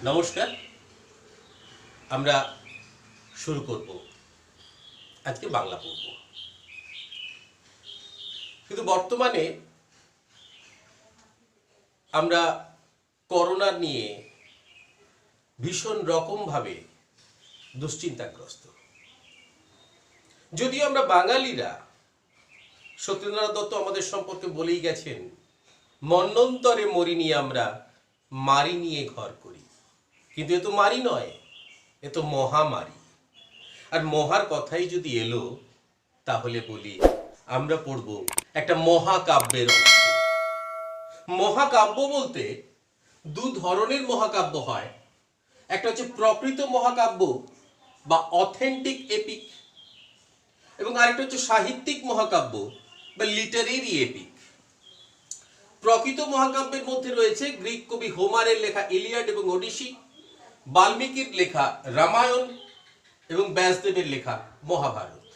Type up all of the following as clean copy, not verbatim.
নমস্কার। আমরা শুরু করব আজকে বাংলা পড়ব। কিন্তু বর্তমানে আমরা করোনা নিয়ে ভীষণ রকমভাবে দুশ্চিন্তাগ্রস্ত। যদিও আমরা বাঙালিরা, সত্যেন্দ্রনাথ দত্ত আমাদের সম্পর্কে বলেই গেছেন, মন্বন্তরে মরিনি আমরা, মারি নিয়ে ঘর করি। কিন্তু এ তো মারি নয়, এ তো মহামারী। আর মহার কথাই যদি এলো, তাহলে বলি আমরা পড়ব একটা মহাকাব্যের অংশ। মহাকাব্য বলতে দু ধরনের মহাকাব্য হয়। একটা হচ্ছে প্রকৃত মহাকাব্য বা অথেন্টিক এপিক, এবং আরেকটা হচ্ছে সাহিত্যিক মহাকাব্য বা লিটারেরি এপিক। প্রকৃত মহাকাব্যের মধ্যে রয়েছে গ্রিক কবি হোমারের লেখা ইলিয়াড এবং ওডিসি, বাল্মীকির লেখা রামায়ণ এবং ব্যাসদেবের লেখা মহাভারত।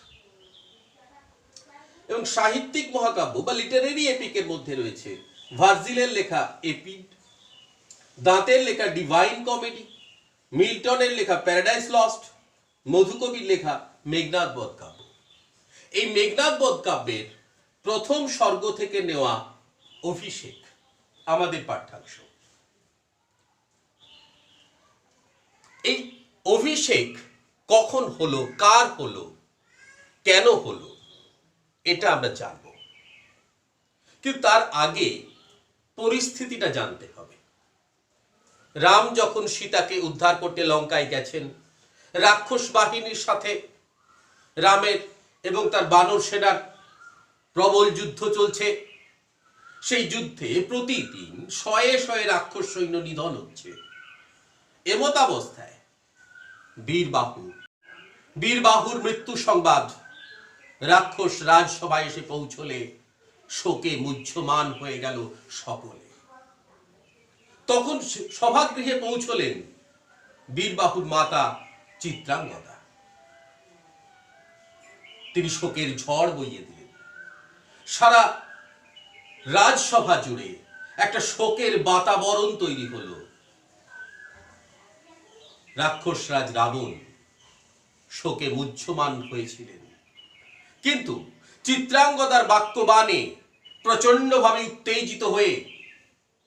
এবং সাহিত্যিক মহাকাব্য বা লিটারেরি এপিকের মধ্যে রয়েছে ভার্জিলের লেখা এপিড, দাঁতের লেখা ডিভাইন কমেডি, মিল্টনের লেখা প্যারাডাইস লস্ট, মধুকবির লেখা মেঘনাদ বধ কাব্য। এই মেঘনাদ বধ কাব্যের প্রথম স্বর্গ থেকে নেওয়া অভিষেক আমাদের পাঠ্যাংশ। এই অভিষেক কখন হলো, কার হলো, কেন হলো, এটা আমরা জানব। কিন্তু তার আগে পরিস্থিতিটা জানতে হবে। রাম যখন সীতাকে উদ্ধার করতে লঙ্কায় গেছেন, রাক্ষস বাহিনীর সাথে রামের এবং তার বানর সেনার প্রবল যুদ্ধ চলছে। সেই যুদ্ধে প্রতিদিন শয়ে শয়ে রাক্ষস সৈন্য নিধন হচ্ছে। এমতাবস্থায় বীরবাহুর মৃত্যু সংবাদ রাক্ষস রাজসভায় এসে পৌঁছলে শোকে মুহ্যমান হয়ে গেল সকলে। তখন সভাগৃহে পৌঁছলেন বীরবাহুর মাতা চিত্রাঙ্গদা। তিনি শোকের ঝড় বইয়ে দিলেন। সারা রাজসভা জুড়ে একটা শোকের বাতাবরণ তৈরি হলো। রাক্ষস রাজ রাবণ শোকে মুহ্যমান হয়েছিলেন, কিন্তু চিত্রাঙ্গদার বাক্যবাণে প্রচন্ডভাবে উত্তেজিত হয়ে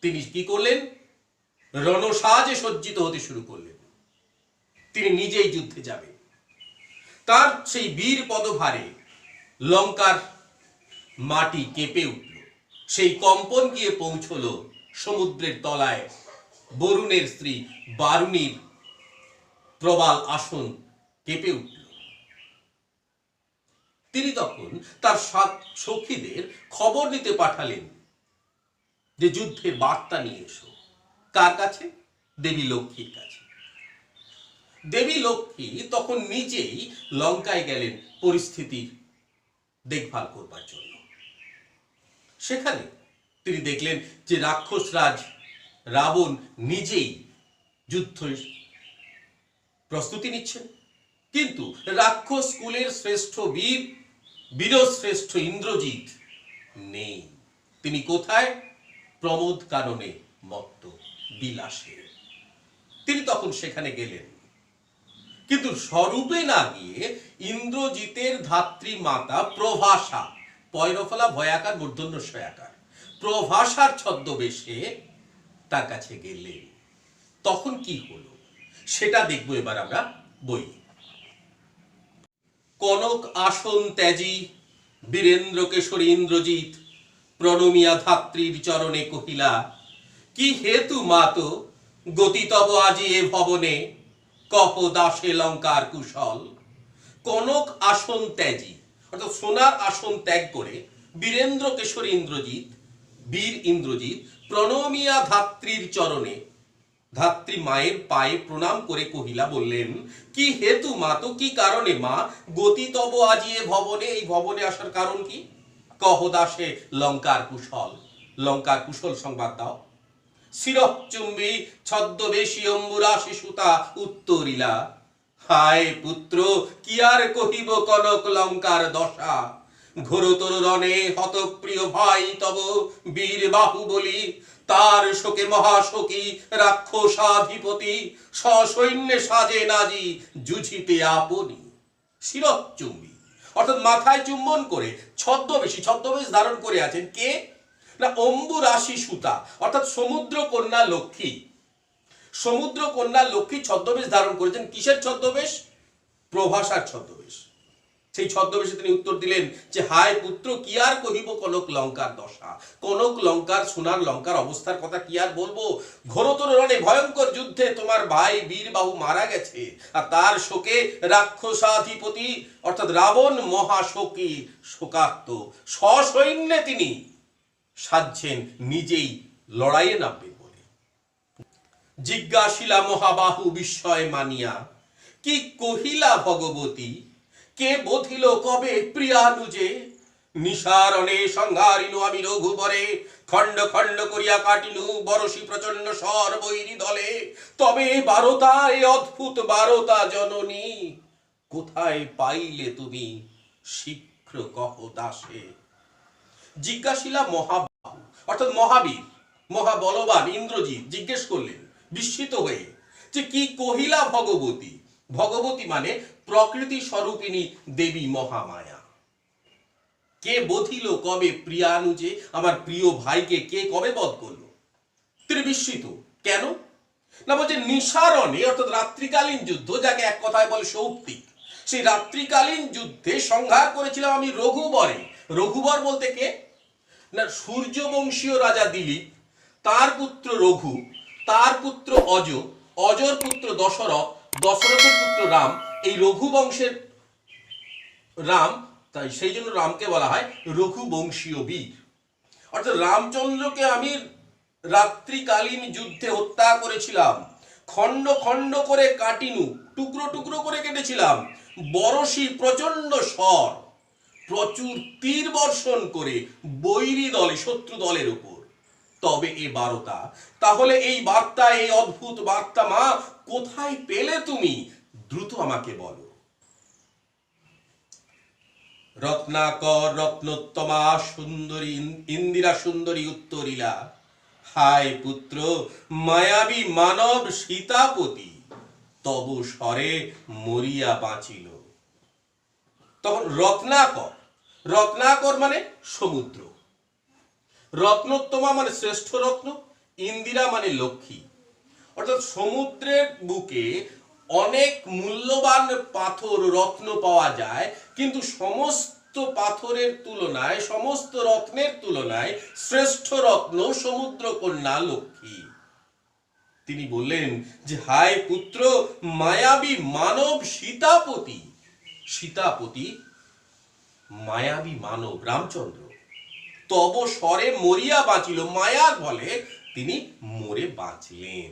তিনি কি করলেন? রণসাজে সজ্জিত হতে শুরু করলেন। তিনি নিজেই যুদ্ধে যাবেন। তার সেই বীর পদভারে লঙ্কার মাটি কেঁপে উঠল। সেই কম্পন গিয়ে পৌঁছল সমুদ্রের তলায় বরুণের স্ত্রী বারুণীর প্রবাল আসন কেঁপে উঠল। তিনি তখন তার সখীদের খবর নিতে পাঠালেন যে যুদ্ধের বার্তা নিয়ে এসো। কার কাছে? দেবী লক্ষ্মীর কাছে। দেবী লক্ষ্মী তখন নিজেই লঙ্কায় গেলেন পরিস্থিতির দেখভাল করবার জন্য। সেখানে তিনি দেখলেন যে রাক্ষস রাজ রাবণ নিজেই যুদ্ধ প্রস্তুতি নিচ্ছেন, কিন্তু রাক্ষস কুলের শ্রেষ্ঠ বীরশ্রেষ্ঠ ইন্দ্রজিৎ নেই। তিনি কোথায়? প্রমোদ কাননে মত্ত বিলাসে। তিনি তখন সেখানে গেলেন, কিন্তু স্বরূপে না গিয়ে ইন্দ্রজিতের ধাত্রী মাতা প্রভাষা, পয়রফলা ভয়াকার মূর্ধন্য শয়াকার, প্রভাষার ছদ্মবেশে তার কাছে গেলেন। তখন কি হলো সেটা দেখবো এবার আমরা বই। কনক আসন ত্যাজি বীরেন্দ্র কেশরী ইন্দ্রজিৎ প্রণমিয়া ধাত্রীর চরণে কহিলা, কি হেতু মাতো গতি তব আজি এ ভবনে, কহ দাসে লঙ্কার কুশল। কনক আসন ত্যাজি অর্থাৎ সোনার আসন ত্যাগ করে বীরেন্দ্র কেশরী ইন্দ্রজিৎ, বীর ইন্দ্রজিৎ প্রণমিয়া ধাত্রীর চরণে, ধাত্রী মায়ের পায়ে প্রণাম করে কহিলা, বললেন, কি হেতু মা, তো কি কারণে মা, গতি তব আজিয়ে ভবনে, এই ভবনে আসার কারণ কি? কহ দাসে লঙ্কার কুশল, লঙ্কার কুশল সংবাদ দাও। শিরচুম্বী ছদ্মবেশী অম্বুরাশি সুতা উত্তরিলা, হায় পুত্র কি আর কহিব কনক লঙ্কার দশা, ঘোরতর রণে হতপ্রিয় ভাই তব বীর বাহু বলি, তার শোকে মহাশোকী রাক্ষসাধিপতি সসৈন্যে সাজে নাজি যুঝিতে আপনি। শিরচুম্বী অর্থাৎ মাথায় চুম্বন করে ছদ্মবেশ ধারণ করে আছেন কে না অম্বুরাশি সুতা অর্থাৎ সমুদ্র কন্যা লক্ষ্মী। সমুদ্র কন্যা লক্ষ্মী ছদ্মবেশ ধারণ করেছেন। কিসের ছদ্মবেশ? প্রভাষার ছদ্মবেশ। সেই ছদ্মবেশে তিনি উত্তর দিলেন যে হায় পুত্র কি আর কহিব কনক লঙ্কার দশা। কনক লঙ্কার সোনার লঙ্কার অবস্থার কথা কি আর বলবো। ঘোরতর রণে ভয়ঙ্কর যুদ্ধে তোমার ভাই বীরবাহু মারা গেছে, আর তার শোকে রাক্ষসাধিপতি অর্থাৎ রাবণ মহাশোকী শোকার্ত সসৈন্যে তিনি সাজছেন নিজেই লড়াইয়ে নামবেন বলে। জিজ্ঞাসিলা মহাবাহু বিস্ময় মানিয়া কি কহিলা ভগবতী, কে বধিল কবে প্রিয়ানুজে। নিসারণে সংহারিনু আমি রঘুবরে, খণ্ড খণ্ড করিয়া কাটিনু বরশি প্রচন্ড স্বর বৈরী দলে। তবে বারতা এ অদ্ভুত বারতা জননী, কোথায় পাইলে তুমি শীঘ্র কহ দাসে। জিজ্ঞাসিলা মহাবাহু অর্থাৎ মহাবীর মহাবলবান ইন্দ্রজিৎ জিজ্ঞেস করলেন বিস্মিত হয়ে যে কি কহিলা ভগবতী। ভগবতী মানে প্রকৃতি স্বরূপিণী দেবী মহামায়া। কে বধিল কবে প্রিয়ানুজে, আমার প্রিয় ভাইকে কে কবে বধ করলো। তিনি বিস্মিত কেন না বলছে নিসারণে অর্থাৎ রাত্রিকালীন যুদ্ধ, যাকে এক কথায় বলে সৌপ্তিক, সেই রাত্রিকালীন যুদ্ধে সংহার করেছিলাম আমি রঘুবরে। রঘুবর বলতে কে না সূর্যবংশীয় রাজা দিলীপ, তার পুত্র রঘু, তার পুত্র অজ, অজর পুত্র দশরথ, দশরথের পুত্র রাম। এই রঘু বংশের রাম, তাই সেই জন্য রামকে বলা হয় রঘুবংশীয় বীর। অর্থাৎ রামচন্দ্রকে আমি রাত্রিকালীন যুদ্ধে হত্যা করেছিলাম, খণ্ড খণ্ড করে কাটিনু টুকরো টুকরো করে কেটেছিলাম, বরশি প্রচন্ড স্বর প্রচুর তীর বর্ষণ করে বৈরী দলে শত্রু দলের উপর। তবে এ বারতা, তাহলে এই বার্তা, এই অদ্ভুত বার্তা মা কোথায় পেলে তুমি, দ্রুত আমাকে বলো। রত্নাকর রত্নোত্তমা সুন্দরী ইন্দিরা সুন্দরী উত্তরিলা, হায় পুত্র মায়াবী মানব সীতাপতি, তব স্বরে মরিয়া বাঁচিল। তখন রত্নাকর, রত্নাকর মানে সমুদ্র, রত্নোত্তমা মানে শ্রেষ্ঠ রত্ন, ইন্দিরা মানে লক্ষ্মী। অর্থাৎ সমুদ্রের বুকে অনেক মূল্যবান পাথর রত্ন পাওয়া যায়, কিন্তু সমস্ত পাথরের তুলনায়, সমস্ত রত্নের তুলনায় শ্রেষ্ঠ রত্ন সমুদ্র কন্যা লক্ষ্মী। তিনি বললেন যে হায় পুত্র মায়াবী মানব সীতাপতি। সীতাপতি মায়াবী মানব রামচন্দ্র, তব স্বরে মরিয়া বাঁচিল, মায়ার বলে তিনি মরে বাঁচলেন।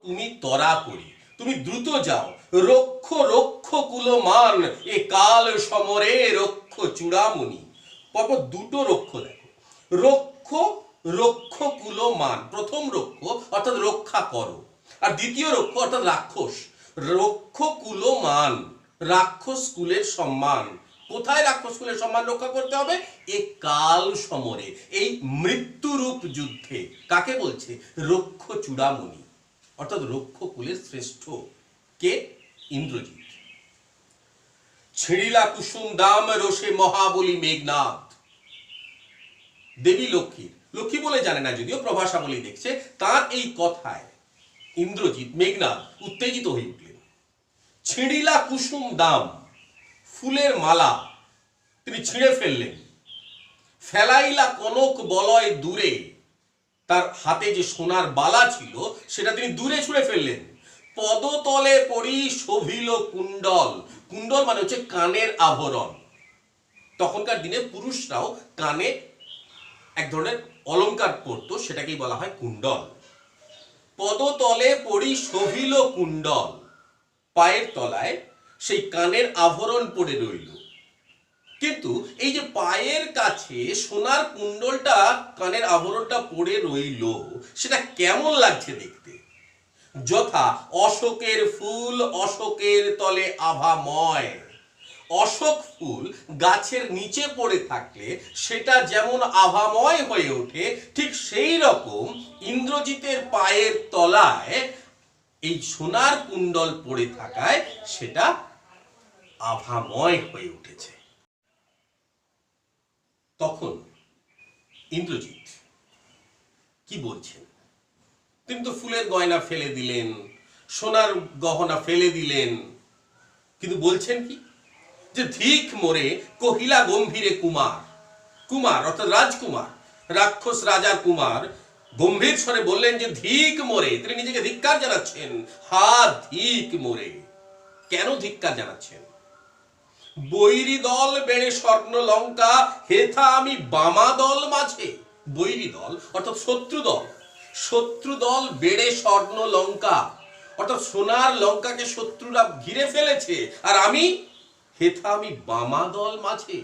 তুমি তরা করি, তুমি দ্রুত যাও, রক্ষ রক্ষ কুলমান এ কাল সমরে রক্ষ চূড়ামণি। পরপর দুটো রক্ষ দেখো, রক্ষ রক্ষ কুলমান, প্রথম রক্ষ অর্থাৎ রক্ষা করো, আর দ্বিতীয় রক্ষ অর্থাৎ রাক্ষস। রক্ষ কুলমান রাক্ষস কুলের সম্মান। কোথায় রাক্ষস কুলের সম্মান রক্ষা করতে হবে? এ কাল সমরে, এই মৃত্যুরূপ যুদ্ধে। কাকে বলছে? রক্ষ চূড়ামণি অর্থাৎ রক্ষ কুলের শ্রেষ্ঠ কে? ইন্দ্রজিৎ। ছিঁড়িলা কুসুম দাম রোষে মহাবলী মেঘনাথ। দেবী লক্ষ্মীর, লক্ষ্মী বলে জানে না যদিও, প্রভাষা বলেই দেখছে, তার এই কথায় ইন্দ্রজিৎ মেঘনাথ উত্তেজিত হয়ে উঠলেন। ছিঁড়িলা কুসুম দাম, ফুলের মালা তিনি ছিঁড়ে ফেললেন। ফেলাইলা কনক বলয় দূরে, তার হাতে যে সোনার বালা ছিল সেটা তিনি দূরে ছুঁড়ে ফেললেন। পদতলে পড়ি শোভিল কুণ্ডল, কুণ্ডল মানে হচ্ছে কানের আভরণ। তখনকার দিনে পুরুষরাও কানে এক ধরনের অলংকার পরতো, সেটাকেই বলা হয় কুণ্ডল। পদতলে পড়ি শোভিল কুণ্ডল, পায়ের তলায় সেই কানের আভরণ পড়ে রইল। কিন্তু এই যে পায়ের কাছে সোনার কুণ্ডলটা, কানের আভরণটা পড়ে রইল, সেটা কেমন লাগছে দেখতে? যথা অশোকের ফুল অশোকের তলে আভাময়, অশোক ফুল গাছের নিচে পড়ে থাকলে সেটা যেমন আভাময় হয়ে ওঠে, ঠিক সেই রকম ইন্দ্রজিতের পায়ের তলায় এই সোনার কুণ্ডল পড়ে থাকায় সেটা আভাময় হয়ে উঠেছে। তখন ইন্দ্রজিৎ কি বলছেন? তিনি তো ফুলের গয়না ফেলে দিলেন, সোনার গহনা ফেলে দিলেন, কিন্তু বলছেন কি? যে ধিক মোরে কহিলা গম্ভীরে কুমার। কুমার অর্থাৎ রাজকুমার, রাক্ষস রাজার কুমার গম্ভীর স্বরে বললেন যে ধিক মোরে। তিনি নিজেকে ধিক্কার জানাচ্ছেন। হা ধিক মোরে। কেন ধিক্কার জানাচ্ছেন? বৈরী দল বেড়ে স্বর্ণ লঙ্কা, হেথা আমি বামা দল মাঝে। বৈরী দল অর্থাৎ শত্রু দল, শত্রু দল বেড়ে স্বর্ণ লঙ্কা অর্থাৎ সোনার লঙ্কাকে শত্রুরা ঘিরে ফেলেছে, আর আমি হেথা আমি বামা দল মাঝে,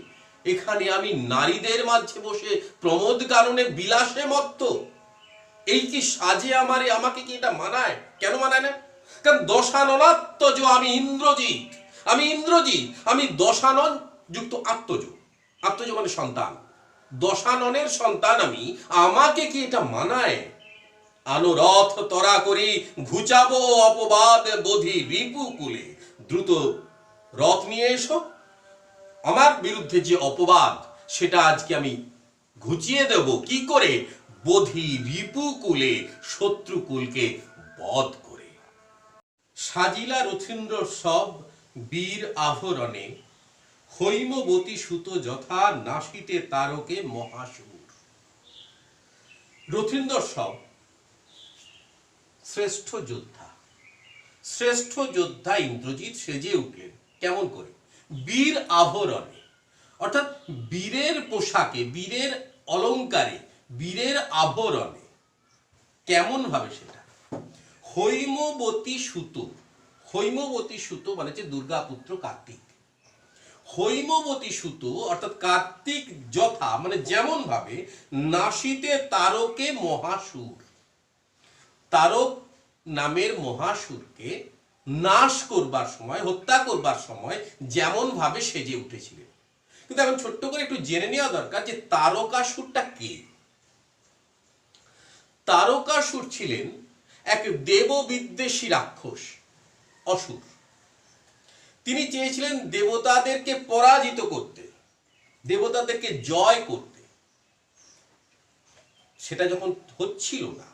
এখানে আমি নারীদের মাঝে বসে প্রমোদ কারণে বিলাসে মত্ত। এই কি সাজে আমাকে কি এটা মানায়? কেন মানায় না? কারণ দশাননাত্মজ, আমি ইন্দ্রজিৎ, আমি ইন্দ্রজিৎ, আমি দশানন যুক্ত আত্মজ। আত্মজ মানে সন্তান, দশাননের সন্তান আমি, আমাকে কি এটা মানায়? আনুরথ তরা করি ঘুচাবো অপবাদ বোধি রিপু কুলে। দ্রুত রথ নিয়ে এসো, আমার বিরুদ্ধে যে অপবাদ সেটা আজকে আমি ঘুচিয়ে দেব। কি করে? বোধি রিপু কুলে, শত্রুকুলকে বধ করে। সাজিলা রথীন্দ্র সব বীর আভরণে, হৈমবতী সুত যথা নাসিতে তারকে মহাসুর। রথীন্দ্র সব শ্রেষ্ঠ যোদ্ধা, শ্রেষ্ঠ যোদ্ধা ইন্দ্রজিৎ সেজে উঠলেন। কেমন করে? বীর আভরণে অর্থাৎ বীরের পোশাকে, বীরের অলঙ্কারে, বীরের আভরণে। কেমন ভাবে সেটা? হৈমবতী সুত। হৈমবতী সুত মানে হচ্ছে দুর্গাপুত্র কার্তিক। হৈমবতী সুত অর্থাৎ কার্তিক যথা মানে যেমন ভাবে, নাসিতে তারকে মহাসুর, তারক নামের মহাসুরকে নাশ করবার সময়, হত্যা করবার সময় যেমন ভাবে সেজে উঠেছিলেন। কিন্তু এখন ছোট্ট করে একটু জেনে নেওয়া দরকার যে তারকাসুরটা কে। তারকাসুর ছিলেন এক দেববিদ্বেষী রাক্ষস, অসুর। তিনি চেয়েছিলেন দেবতাদেরকে পরাজিত করতে, দেবতাদেরকে জয় করতে। সেটা যখন হচ্ছিল না,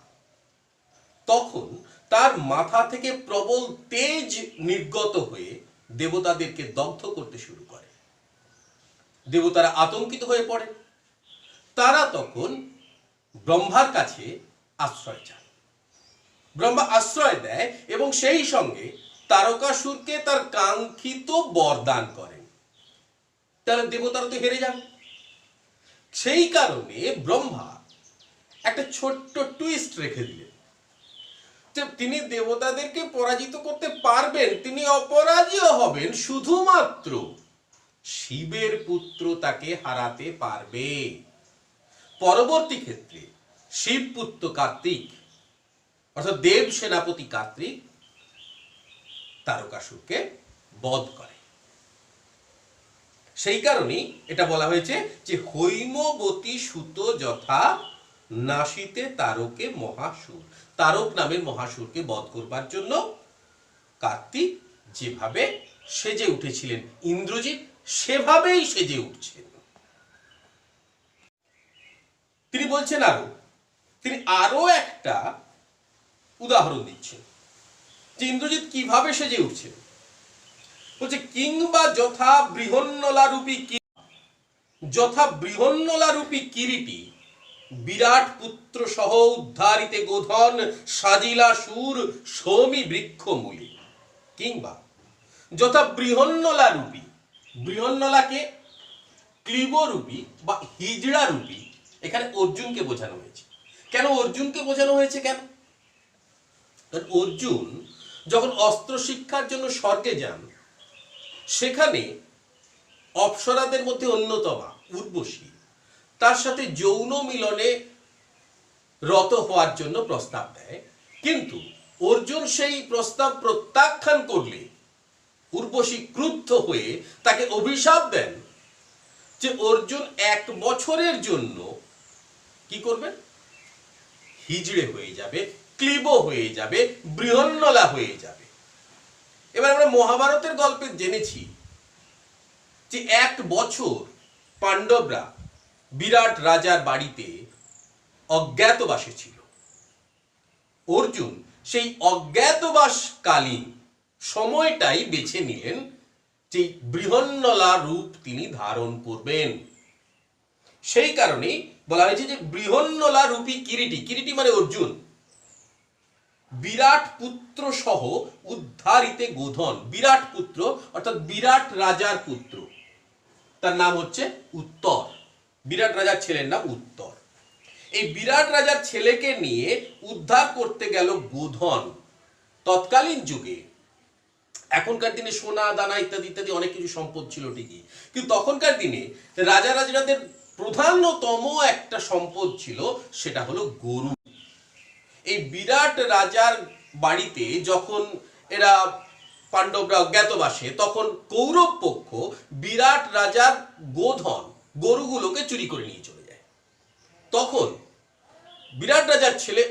তখন তার মাথা থেকে প্রবল তেজ নির্গত হয়ে দেবতাদেরকে দগ্ধ করতে শুরু করে। দেবতারা আতঙ্কিত হয়ে পড়ে। তারা তখন ব্রহ্মার কাছে আশ্রয় চায়। ব্রহ্মা আশ্রয় দেয় এবং সেই সঙ্গে তারকাসুরকে তার কাঙ্ক্ষিত বরদান করেন। তাহলে দেবতারা তো হেরে যান। সেই কারণে ব্রহ্মা একটা ছোট্ট টুইস্ট রেখে দিলেন যে তিনি দেবতাদেরকে পরাজিত করতে পারবেন, তিনি অপরাজেয় হবেন, শুধুমাত্র শিবের পুত্র তাকে হারাতে পারবে। পরবর্তী ক্ষেত্রে শিব পুত্র কার্তিক অর্থাৎ দেব সেনাপতি কার্তিক তারকাসুরকে বধ করে। সেই কারণেই এটা বলা হয়েছে যে হৈমবতী সুত যথা নাসিতে তারকে মহাসুর। তারক নামের মহাসুরকে বধ করবার জন্য কার্তিক যেভাবে সেজে উঠেছিলেন, ইন্দ্রজিৎ সেভাবেই সেজে উঠছেন। তিনি বলছেন তিনি আরো একটা উদাহরণ দিচ্ছেন যে ইন্দ্রজিৎ কিভাবে সেজে উঠছেন। বলছে কিংবা যথা বৃহন্নলা রূপী কিরীটি বিরাট পুত্র সহ উদ্ধারিতে গোধন সাজিলা সুর সৌমি বৃক্ষ মূলে। কিংবা যথা বৃহন্নলা রূপী, বৃহন্নলাকে ক্লীবরূপী বা হিজড়া রূপী, এখানে অর্জুনকে বোঝানো হয়েছে। কেন অর্জুনকে বোঝানো হয়েছে? কেন? অর্জুন যখন অস্ত্র শিক্ষার জন্য স্বর্গে যান, সেখানে অপ্সরাদের মধ্যে অন্যতমা উর্বশী তার সাথে যৌন মিলনে রত হওয়ার জন্য প্রস্তাব দেয়, কিন্তু অর্জুন সেই প্রস্তাব প্রত্যাখ্যান করলে উর্বশী ক্রুদ্ধ হয়ে তাকে অভিশাপ দেন যে অর্জুন 1 বছরের জন্য কি করবেন, হিজড়ে হয়ে যাবে, ক্লীব হয়ে যাবে, বৃহন্নলা হয়ে যাবে। এবার আমরা মহাভারতের গল্পে জেনেছি যে 1 বছর পাণ্ডবরা বিরাট রাজার বাড়িতে অজ্ঞাতবাসে ছিল। অর্জুন সেই অজ্ঞাতবাসকালীন সময়টাই বেছে নিলেন যে বৃহন্নলা রূপ তিনি ধারণ করবেন। সেই কারণেই বলা হয়েছে যে বৃহন্নলা রূপী কিরীটি, কিরীটি মানে অর্জুন, বিরাট পুত্র সহ উদ্ধারিতে গোধন। বিরাট পুত্র অর্থাৎ বিরাট রাজার পুত্র, তার নাম হচ্ছে উত্তর। বিরাট রাজার ছেলের নাম উত্তর। এই বিরাট রাজার ছেলেকে নিয়ে উদ্ধার করতে গেল গোধন। তৎকালীন যুগে, এখনকার দিনে সোনা দানা ইত্যাদি ইত্যাদি অনেক কিছু সম্পদ ছিল ঠিকই, কিন্তু তখনকার দিনে রাজা রাজরাদের প্রধানতম একটা সম্পদ ছিল, সেটা হলো গরু। এই বিরাট রাজার বাড়িতে যখন এরা পাণ্ডবরা অজ্ঞাতবাসে, তখন কৌরব পক্ষ বিরাট রাজার গোধন গরুগুলোকে চুরি করে নিয়ে চলে যায়। তখন বিরাট রাজার ছেলে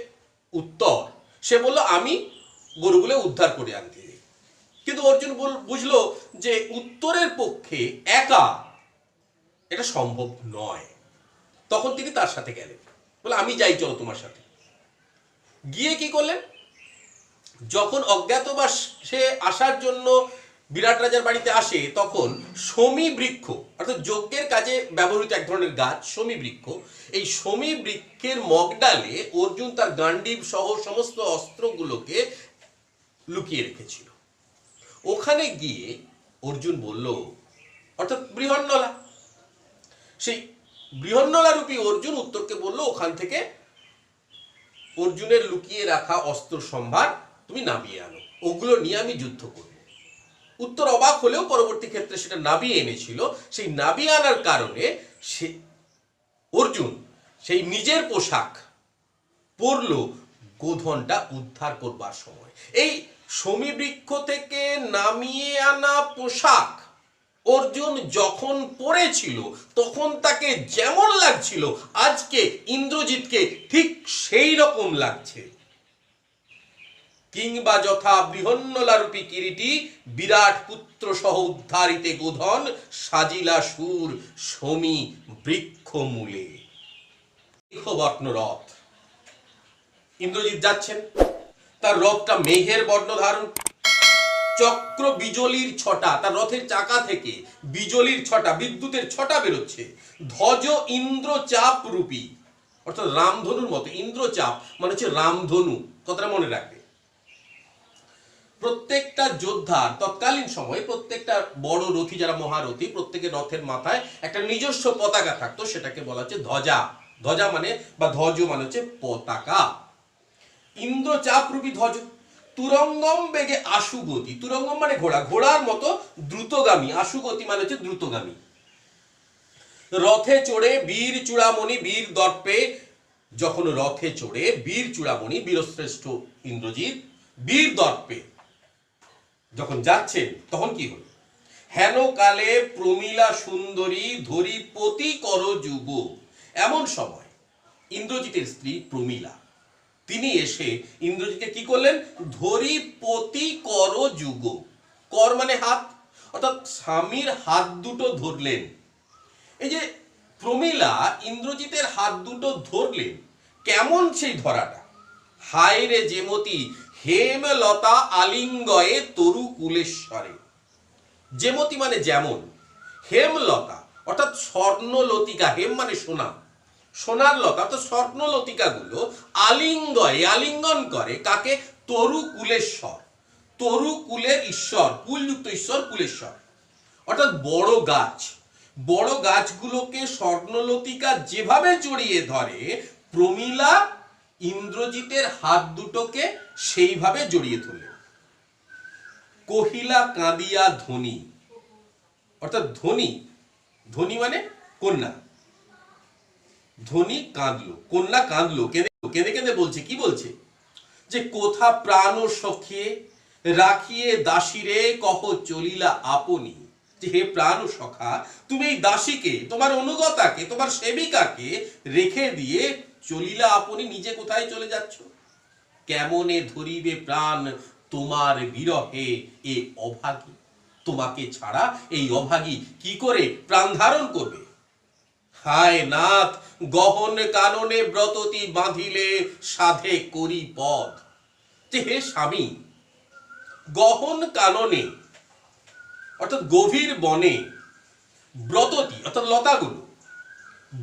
উত্তর সে বলল আমি গরুগুলো উদ্ধার করে আনতে যাই। কিন্তু অর্জুন বুঝলো যে উত্তরের পক্ষে একা এটা সম্ভব নয়। তখন তিনি তার সাথে গেলেন, বলে আমি যাই, চলো তোমার সাথে। গিয়ে কি করলেন, যখন অজ্ঞাতবাস সে আসার জন্য বিরাট রাজার বাড়িতে আসে, তখন শমী বৃক্ষ অর্থাৎ যজ্ঞের কাজে ব্যবহৃত এক ধরনের গাছ শমী বৃক্ষ, এই শমী বৃক্ষের মগডালে অর্জুন তার গান্ডীব সহ সমস্ত অস্ত্রগুলোকে লুকিয়ে রেখেছিল। ওখানে গিয়ে অর্জুন বলল, অর্থাৎ বৃহন্নলা, সেই বৃহন্নলা রূপী অর্জুন উত্তরকে বলল ওখান থেকে অর্জুনের লুকিয়ে রাখা অস্ত্র সম্ভার তুমি নামিয়ে আনো, ওগুলো নিয়ে আমি যুদ্ধ করব। উত্তর অবাক হলেও পরবর্তী ক্ষেত্রে সেটা নামিয়ে এনেছিল। সেই নামিয়ে আনার কারণে সে অর্জুন সেই নিজের পোশাক পরল গোধনটা উদ্ধার করবার সময়। এই শমী বৃক্ষ থেকে নামিয়ে আনা পোশাক অর্জুন যখন পরেছিল তখন তাকে যেমন লাগছিল আজকে ইন্দ্রজিৎকে ঠিক সেই রকম লাগছে। কিংবা যথা বৃহন্নলা রূপী কিরীটি বিরাট পুত্র সহ উদ্ধারিতে গোধন সাজিলা সুর শমী বৃক্ষ মূলে। বর্ণ রথ, ইন্দ্রজিৎ যাচ্ছেন, তার রথটা মেঘের বর্ণ ধারণ, চক্র বিজলির ছটা, তার রথের চাকা থেকে বিজলির ছটা, বিদ্যুতের ছটা বেরোচ্ছে। ধ্বজ ইন্দ্রচাপ রূপী অর্থাৎ রামধনুর মতো, ইন্দ্রচাপ মানে হচ্ছে রামধনু, কথাটা মনে রাখবে। প্রত্যেকটা যোদ্ধার তৎকালীন সময়ে প্রত্যেকটা বড় রথী যারা মহারথী, প্রত্যেকের রথের মাথায় একটা নিজস্ব পতাকা থাকতো, সেটাকে বলা হচ্ছে ধ্বজা। ধ্বজা মানে বা ধ্বজ মানে হচ্ছে পতাকা। ইন্দ্রচাপ রূপী ধ্বজ। তুরঙ্গম বেগে আশুগতি, তুরঙ্গম মানে ঘোড়া, ঘোড়ার মতো দ্রুতগামী, আশুগতি মানে হচ্ছে দ্রুতগামী। রথে চড়ে বীর চূড়ামণি বীর দর্পে, যখন রথে চড়ে বীর চূড়ামণি বীরশ্রেষ্ঠ ইন্দ্রজিৎ বীর দর্পে যখন যাচ্ছেন, তখন কি হল, হেন কালে প্রমীলা সুন্দরী ধরি পতি কর যুগ। এমন সময় ইন্দ্রজিতের স্ত্রী প্রমীলা তিনি এসে ইন্দ্রজিৎকে কি করলেন, ধরি পতি কর যুগ, কর মানে হাত, অর্থাৎ স্বামীর হাত দুটো ধরলেন। এই যে প্রমীলা ইন্দ্রজিতের হাত দুটো ধরলেন, কেমন সেই ধরাটা, হায় রে যেমতি হেমলতা আলিঙ্গয়ে তরু কুলেশ্বরে। যেমতি মানে যেমন, হেমলতা অর্থাৎ স্বর্ণলতিকা, হেম মানে সোনা, সোনার লতা অর্থাৎ স্বর্ণলতিকা গুলো আলিঙ্গয়ে আলিঙ্গন করে কাকে, তরু কুলেশ্বর, তরু কুলের ঈশ্বর, কুলযুক্ত ঈশ্বর কুলেশ্বর, অর্থাৎ বড় গাছ। বড় গাছগুলোকে স্বর্ণলতিকা যেভাবে জড়িয়ে ধরে, প্রমীলা ইন্দ্রজিতের হাত দুটোকে সেইভাবে জড়িয়ে ধরল। কহিলা কাঁদিয়া ধ্বনি, অর্থাৎ ধ্বনি, ধ্বনি মানে কন্যা, ধ্বনি কাঁদলো, কন্যা কাঁদলো, কেঁদে কেঁদে বলছে, কি বলছে, যে কোথা প্রাণ সখে রাখিয়ে দাসীরে কহ চলিলা আপনি। যে হে প্রাণ সখা, তুমি এই দাসীকে, তোমার অনুগতাকে, তোমার সেবিকাকে রেখে দিয়ে চলিলা আপনি, নিজে কোথায় চলে যাচ্ছ? কেমনে ধরিবে প্রাণ তোমার বিরহে এ অভাগী? তোমাকে ছাড়া এই অভাগী কি করে প্রাণ ধারণ করবে? হায় নাথ, গহন কাননে ব্রততি বাঁধিলে সাধে করি পদ। যে হে স্বামী, গহন কাননে অর্থাৎ গভীর বনে, ব্রততি অর্থাৎ লতাগুলো,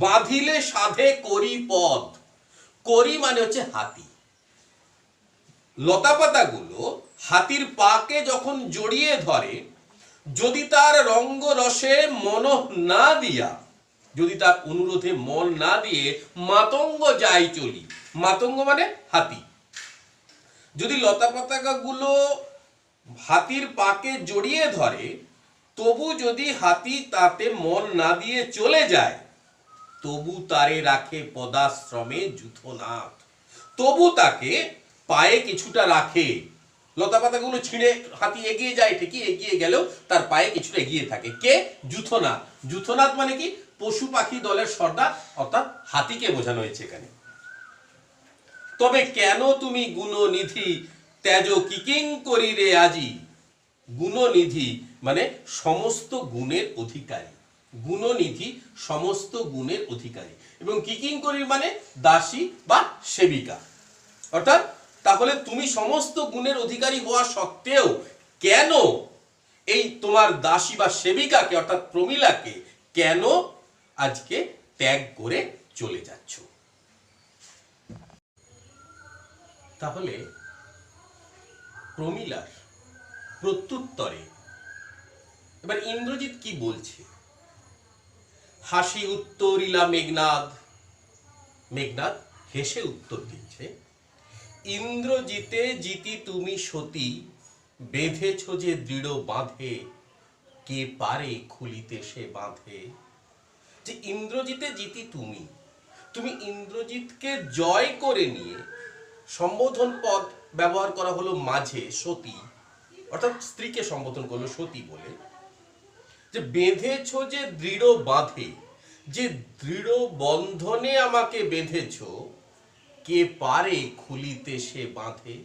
বাঁধিলে সাধে করি পদ। করি মানে হচ্ছে হাতি। লতাপাতাগুলো হাতির পাকে যখন জড়িয়ে ধরে, যদি তার রঙ্গ রসে মন না দিয়া, যদি তার অনুরোধে মন না দিয়ে মাতঙ্গ যায় চলি। মাতঙ্গ মানে হাতি। যদি লতাপাতাগুলো হাতির পাকে জড়িয়ে ধরে, তবু যদি হাতি তাতে মন না দিয়ে চলে যায়, তবু তারে রাখে পদাশ্রমে যূথনাথ। তবু তাকে পায়ে কিছুটা রাখে। লতাপাতাগুলো ছিঁড়ে হাতি এগিয়ে যায় ঠিকই, এগিয়ে গেলেও তার পায়ে কিছুটা এগিয়ে থাকে। কে? যূথনাথ। যূথনাথ মানে কি? পশু পাখি দলের সর্দার, অর্থাৎ হাতিকে বোঝানো হয়েছে এখানে। তবে কেন তুমি গুণনিধি তেজ কিকিঙ্করি রে আজি? গুণনিধি মানে সমস্ত গুণের অধিকারী। গুণনিধি সমস্ত গুণের অধিকারী, এবং কিকিঙ্করি মানে দাসী বা সেবিকা। অর্থাৎ তাহলে তুমি সমস্ত গুণের অধিকারী হওয়া সত্ত্বেও কেন এই তোমার দাসী বা সেবিকাকে অর্থাৎ প্রমীলাকে কেন আজকে ত্যাগ করে চলে যাচ্ছ? তাহলে প্রমীলার প্রত্যুত্তরে এবার ইন্দ্রজিৎ কি বলছে? হাসি উত্তরিলা মেঘনাদ। মেঘনাদ হেসে উত্তর দিচ্ছে, ইন্দ্রজিতে জিতি তুমি সতী, বেঁধেছ যে দৃঢ় বাঁধে, কে পারে খুলিতে সে বাঁধে। যে ইন্দ্রজিতে জিতি তুমি, তুমি ইন্দ্রজিৎকে জয় করে নিয়ে, সম্বোধন পদ ব্যবহার করা হলো মাঝে, সতী অর্থাৎ স্ত্রীকে সম্বোধন করলো সতী বলে। যে বেঁধেছ যে দৃঢ় বাঁধে, যে দৃঢ় বন্ধনে আমাকে বেঁধেছ, কে পারে খুলিতে সে বাঁধে।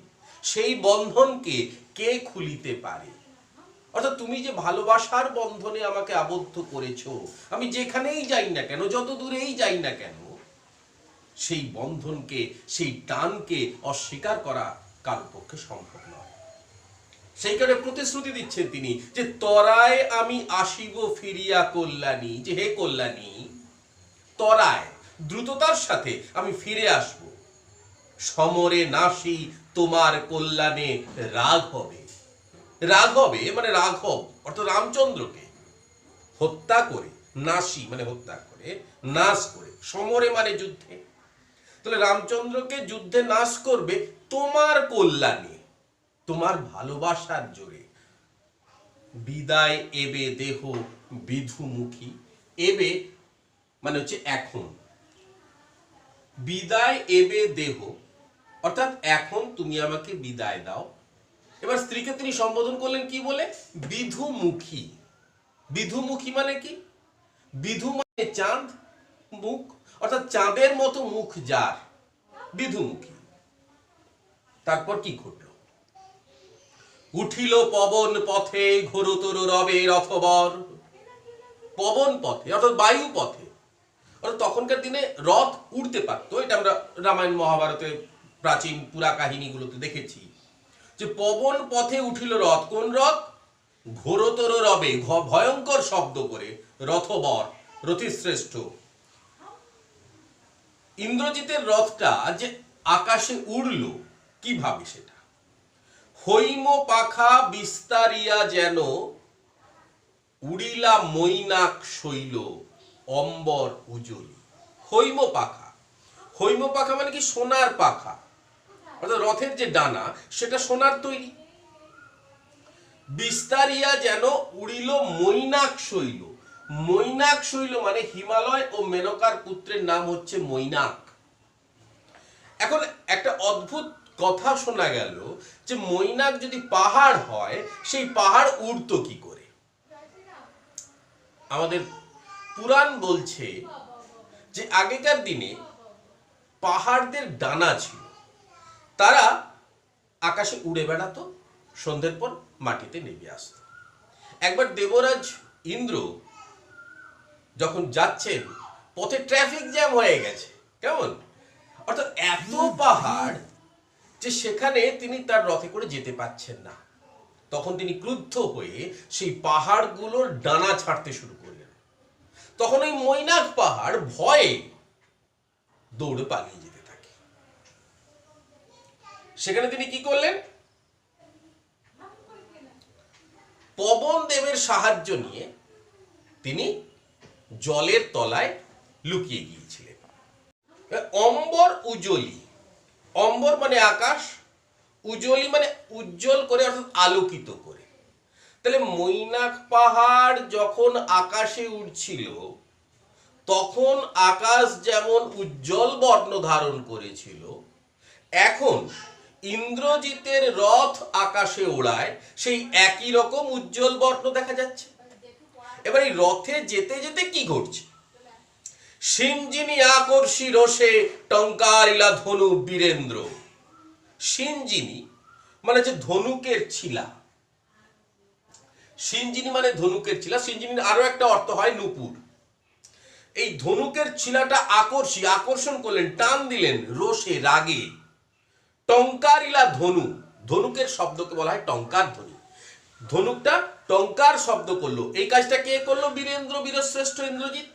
সেই বন্ধনকে কে খুলিতে পারে? অর্থাৎ তুমি যে ভালোবাসার বন্ধনে আমাকে আবদ্ধ করেছ, আমি যেখানেই যাই না কেন, যত দূরেই যাই না কেন, সেই বন্ধনকে, সেই টানকে অস্বীকার করা কারো পক্ষে সম্ভব নয়। সেই কারণে প্রতিশ্রুতি দিচ্ছেন তিনি যে তরায় আমি আসিব ফিরিয়া কল্যাণী। যে হে কল্যাণী, তরায় দ্রুততার সাথে আমি ফিরে আসব। সমরে নাসি তোমার কল্যাণে রাগ হবে। রাগ হবে মানে রাঘব অর্থাৎ রামচন্দ্রকে হত্যা করে, নাসি মানে হত্যা করে, নাশ করে, সমরে মানে যুদ্ধে। তাহলে রামচন্দ্রকে যুদ্ধে নাশ করবে তোমার কল্যাণে, তোমার ভালোবাসার জোরে। বিদায় এবে দেহ বিধুমুখী। এবে মানে হচ্ছে এখন। বিদায় এবে দেহ অর্থাৎ এখন তুমি আমাকে বিদায় দাও। এবার স্ত্রীকে তিনি সম্বোধন করলেন কি বলে? বিধুমুখী। বিধুমুখী মানে কি? বিধু মানে চাঁদ, মুখ অর্থাৎ চাঁদের মতো মুখ যার, বিধুমুখী। তারপর কি ঘটল? উঠিল পবন পথে ঘোরতর রবে রথবর। পবন পথে অর্থাৎ বায়ু পথে, অর্থাৎ তখনকার দিনে রথ উড়তে পারতো। এটা আমরা রামায়ণ মহাভারতে প্রাচীন পুরা কাহিনীগুলোতে দেখেছি যে পবন পথে উঠিল রথ। কোন রথ? ঘোরতর রবে, ভয়ঙ্কর শব্দ করে, রথবর রথিশ্রেষ্ঠ। ইন্দ্রজিতের রথটা যে আকাশে উড়ল কিভাবে? সেটা হৈম পাখা বিস্তারিয়া যেন উড়িলা মৈনাক শৈল অম্বর উজলি। হৈম পাখা, হৈম পাখা মানে কি? সোনার পাখা, অর্থাৎ রথের যে ডানা সেটা সোনার তৈরি। বিস্তারিয়া যেন উড়িল মৈনাক শৈল। মৈনাক শৈল মানে হিমালয় ও মেনকার পুত্রের নাম হচ্ছে মৈনাক। এখন একটা অদ্ভুত কথা শোনা গেল যে মৈনাক যদি পাহাড় হয় সেই পাহাড় উড়তো কি করে। আমাদের পুরাণ বলছে যে আগেকার দিনে পাহাড়দের ডানা ছিল, তারা আকাশে উড়ে বেড়াতো, সন্ধ্যের পর মাটিতে নেমে আসতো। একবার দেবরাজ ইন্দ্র যখন যাচ্ছেন, পথে ট্রাফিক জ্যাম হয়ে গেছে, কেমন, অর্থাৎ এত পাহাড় যে সেখানে তিনি তার রথে করে যেতে পাচ্ছেন না। তখন তিনি ক্রুদ্ধ হয়ে সেই পাহাড়গুলোর ডানা ছাড়তে শুরু করলেন। তখন ওই মৈনাক পাহাড় ভয়ে দৌড়ে পালিয়ে যেতে থাকে। সেখানে তিনি কি করলেন, পবন দেবের সাহায্য নিয়ে তিনি জলের তলায় লুকিয়ে গিয়েছিলেন। অম্বর উজ্জ্বলী, অম্বর মানে আকাশ, উজ্জ্বলী মানে উজ্জ্বল করে, অর্থাৎ আলোকিত করে। তাহলে মৈনাক পাহাড় যখন আকাশে উঠছিল তখন আকাশ যেমন উজ্জ্বল বর্ণ ধারণ করেছিল, এখন ইন্দ্রজিতের রথ আকাশে ওড়ায় সেই একই রকম উজ্জ্বল বর্ণ দেখা যাচ্ছে। এবার এই রথে যেতে যেতে কি ঘটছে, সিঞ্জিনী আকর্ষী রসে টঙ্কারিলা ধনু বীরেন্দ্র। সিঞ্জিনী মানে যে ধনুকের ছিলা, সিঞ্জিনী মানে ধনুকের ছিলা, সিঞ্জিনীর আরো একটা অর্থ হয় নূপুর। এই ধনুকের ছিলাটা আকর্ষণ করলেন, টান দিলেন রোষে, রাগে। টঙ্কারিলা ধনু, ধনুকের শব্দকে বলা হয় টঙ্কার ধ্বনি, ধনুকটা টঙ্কার শব্দ করলো। এই কাজটা কে করলো, বীরেন্দ্র, বীরশ্রেষ্ঠ ইন্দ্রজিৎ।